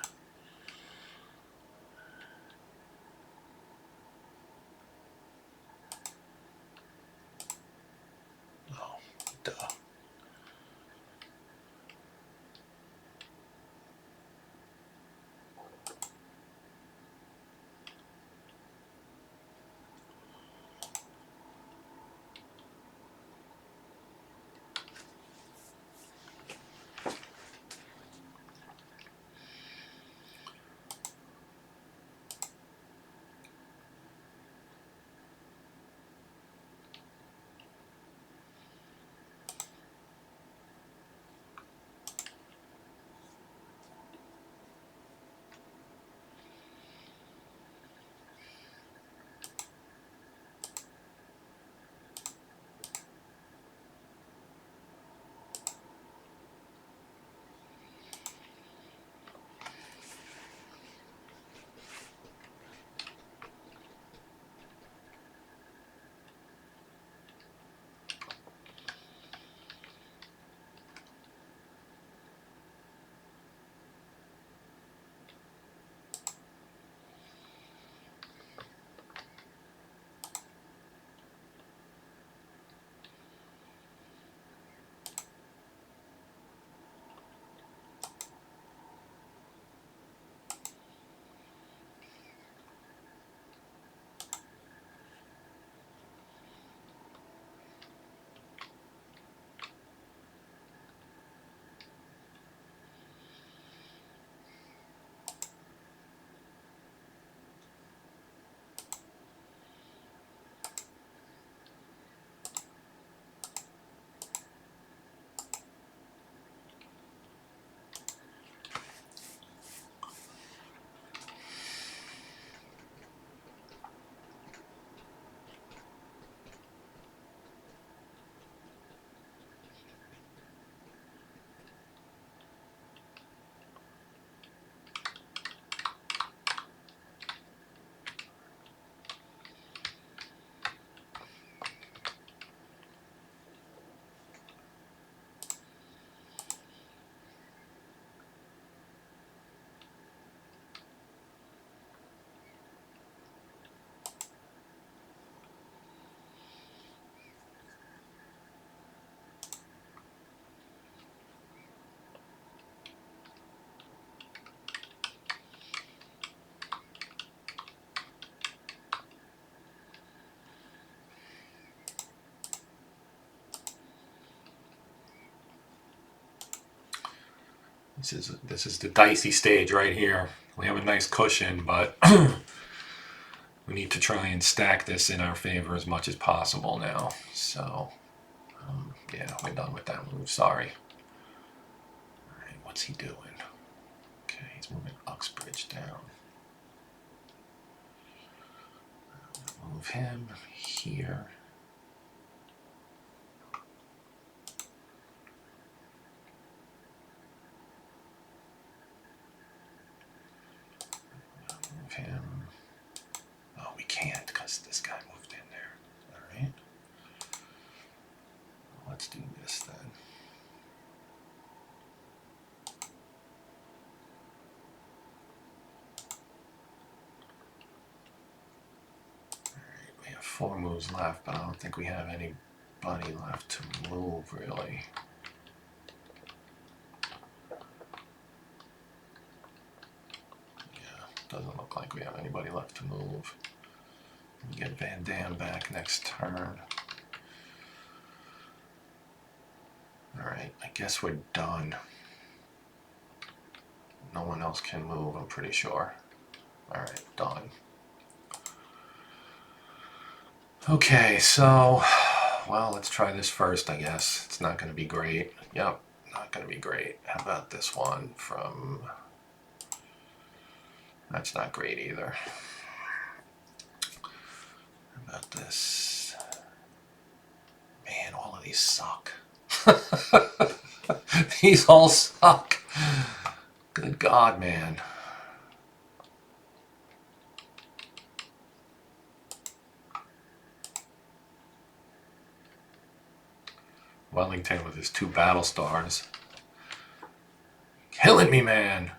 This is the dicey stage right here. We have a nice cushion, but we need to try and stack this in our favor as much as possible now. So, yeah, we're done with that move. Sorry. All right, what's he doing? Okay, he's moving Uxbridge down. Move him here. Move him. Oh, we can't because this guy moved in there. All right. Let's do this then. Alright, we have 4 moves left, but I don't think we have anybody left to move, really. Yeah, doesn't look like we have anybody left to move. We get Van Dam back next turn. Alright, I guess we're done. No one else can move, I'm pretty sure. Alright, done. Okay, so, well, let's try this first, I guess. It's not going to be great. Yep, not going to be great. How about this one from... That's not great either. How about this? Man, all of these suck. These all suck. Good God, man. Wellington with his 2 battle stars. Killing me, man.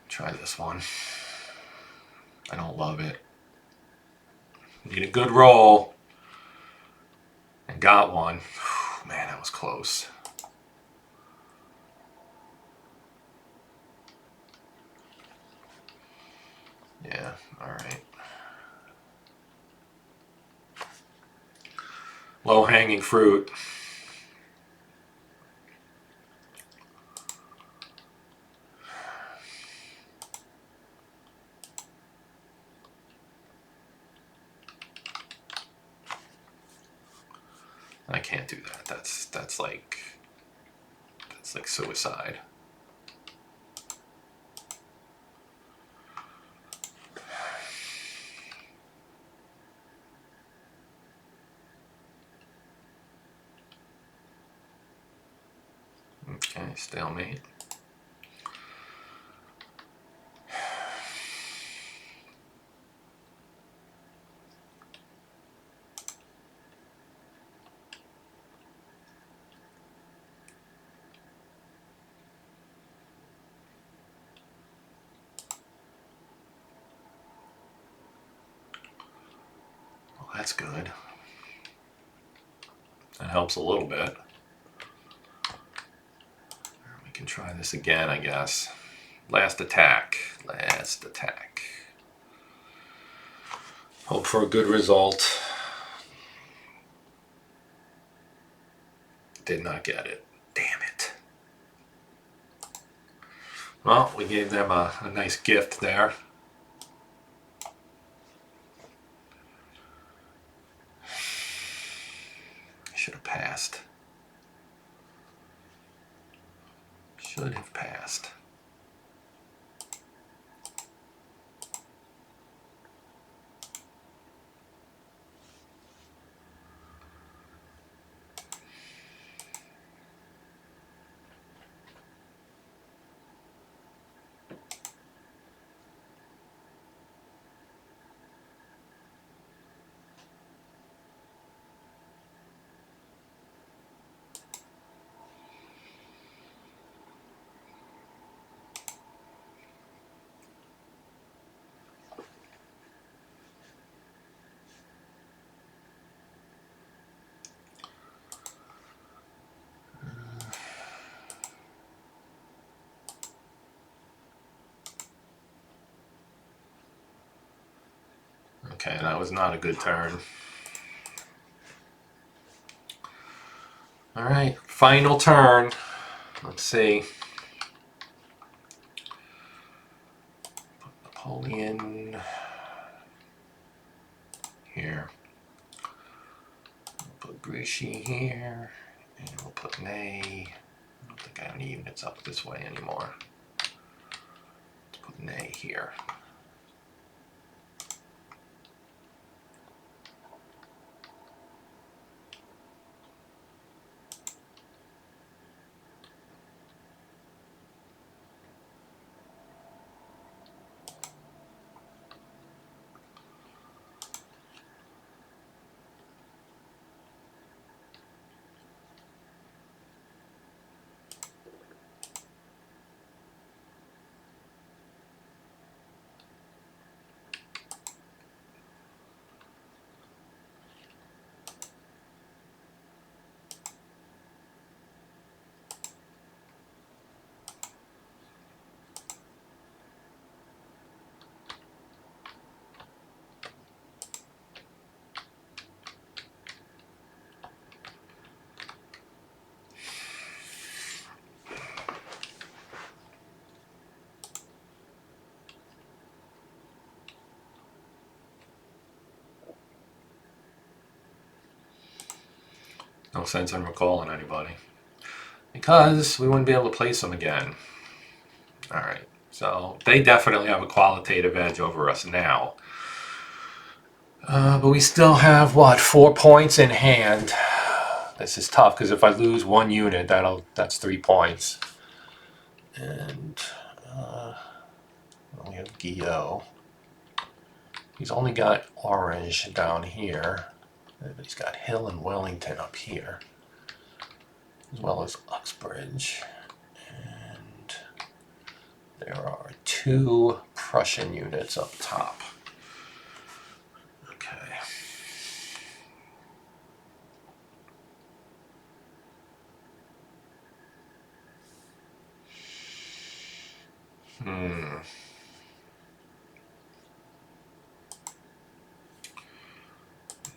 Try this one. I don't love it. Need a good roll. And got one. Man, that was close. Yeah, alright. Low-hanging fruit. I can't do that. That's like suicide. Okay, stalemate. Well, that's good. That helps a little bit. We can try this again, I guess. Last attack. Last attack. Hope for a good result. Did not get it. Damn it. Well, we gave them a nice gift there. Should have passed. Should have passed. Okay, that was not a good turn. All right, final turn. Let's see. Put Napoleon here. We'll put Grishy here. And we'll put Ney. I don't think I have any units up this way anymore. Let's put Ney here. No sense in recalling anybody, because we wouldn't be able to place them again. All right, so they definitely have a qualitative edge over us now. But we still have, what, 4 points in hand. This is tough, because if I lose 1 unit, that's 3 points. And we have Guillot. He's only got orange down here, but he's got Hill and Wellington up here, as well as Uxbridge. And there are 2 Prussian units up top. Okay.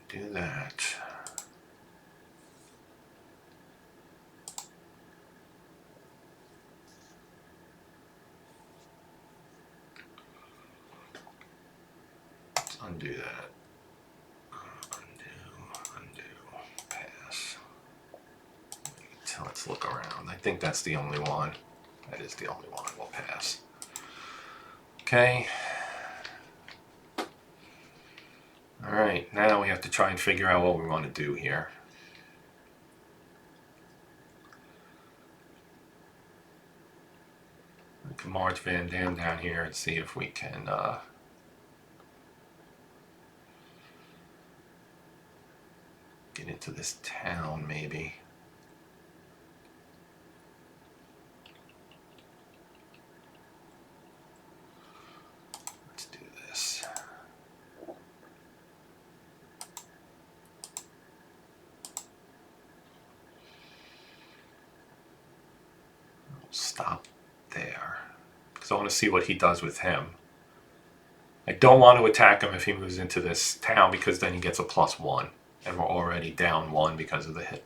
Do that. Let's undo that. Undo, pass. Let's look around. I think that's the only one. That is the only one. We'll pass. Okay. All right, now we have to try and figure out what we want to do here. We can march Van Dam down here and see if we can get into this town, maybe. Let's do this. We'll stop there, because I want to see what he does with him. I don't want to attack him if he moves into this town, because then he gets a +1. And we're already down 1 because of the hit,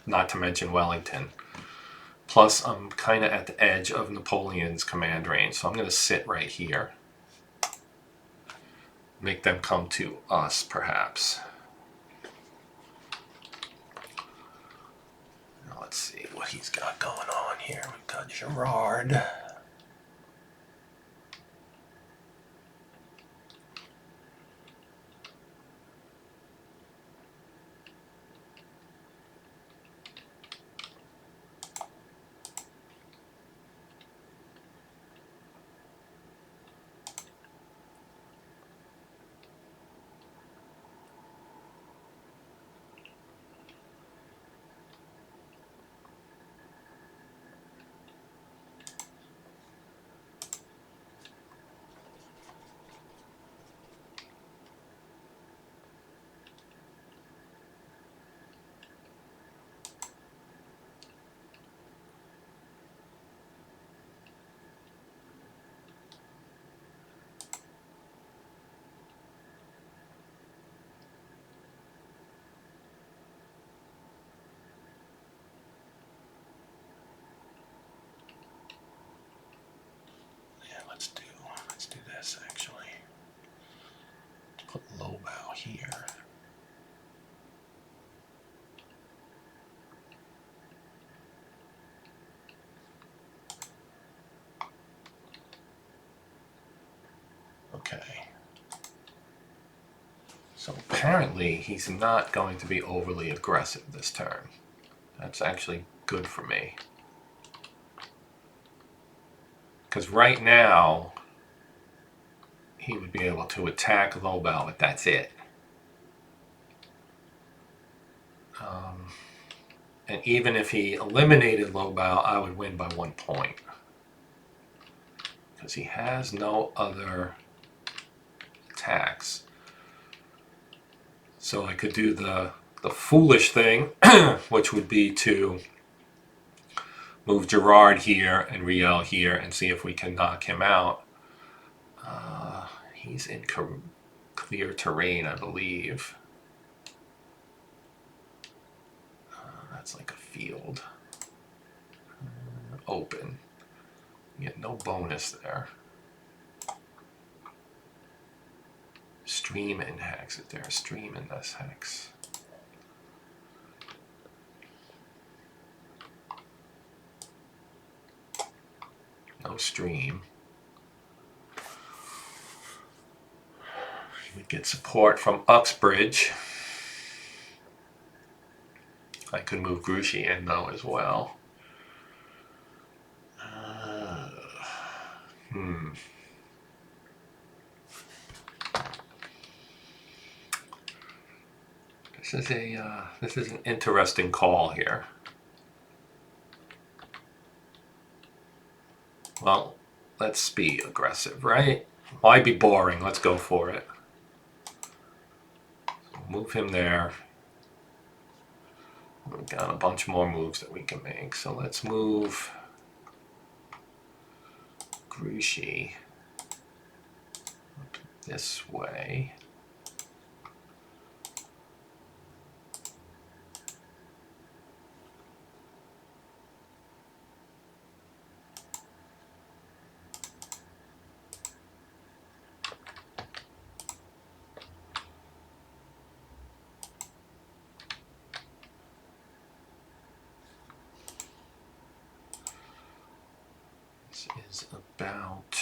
not to mention Wellington. Plus, I'm kind of at the edge of Napoleon's command range, so I'm going to sit right here. Make them come to us, perhaps. Now let's see what he's got going on here. We've got Gerard. put low bow here. Okay. So apparently he's not going to be overly aggressive this turn. That's actually good for me. Because right now, he would be able to attack low bow, but that's it. And even if he eliminated low bow, I would win by 1 point. Because he has no other attacks. So I could do the foolish thing, which would be to move Gerard here and Riel here and see if we can knock him out. He's in clear terrain, I believe. That's like a field. Open. You get no bonus there. Stream in Hex. Is there a stream in this Hex? No stream. We get support from Uxbridge. I could move Grushi in though as well. This is an interesting call here. Well, let's be aggressive, right? Why be boring? Let's go for it. Move him there. We've got a bunch more moves that we can make. So let's move Grushi this way. Is about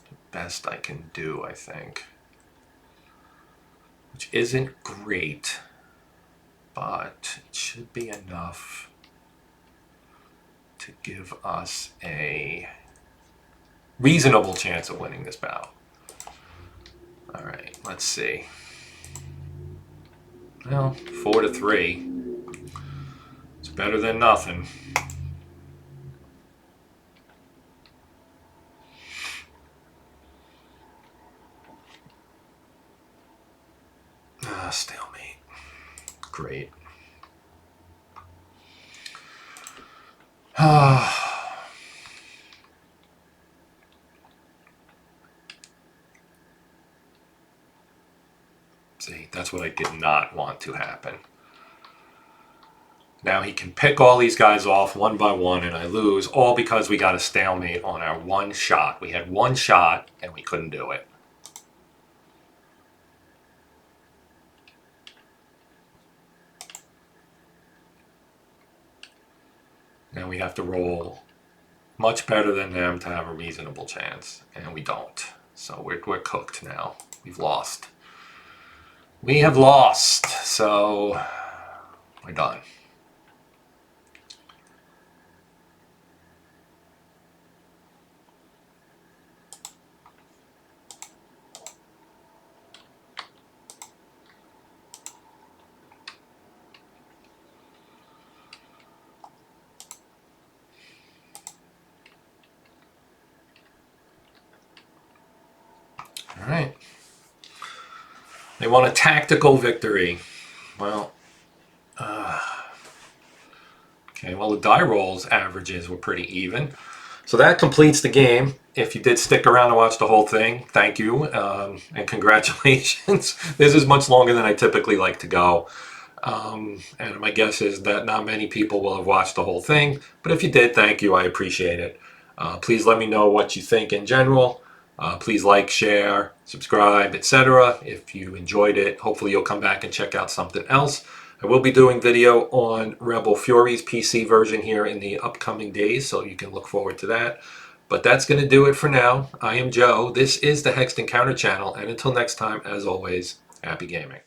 the best I can do, I think. Which isn't great, but it should be enough to give us a reasonable chance of winning this battle. All right, let's see. Well, 4-3. It's better than nothing. Stalemate. Great. See, that's what I did not want to happen. Now he can pick all these guys off one by one and I lose, all because we got a stalemate on our one shot. We had one shot and we couldn't do it. Now we have to roll much better than them to have a reasonable chance, and we don't. So we're cooked now. We've lost. We have lost, so we're done. All right. They want a tactical victory. Well, okay, well, the die rolls averages were pretty even. So that completes the game. If you did stick around and watch the whole thing, thank you, and congratulations. This is much longer than I typically like to go. And my guess is that not many people will have watched the whole thing. But if you did, thank you. I appreciate it. Please let me know what you think in general. Please like, share, subscribe, etc. If you enjoyed it. Hopefully you'll come back and check out something else. I will be doing video on Rebel Fury's PC version here in the upcoming days, so you can look forward to that. But that's going to do it for now. I am Joe. This is the Hexed Encounter channel, and until next time, as always, happy gaming.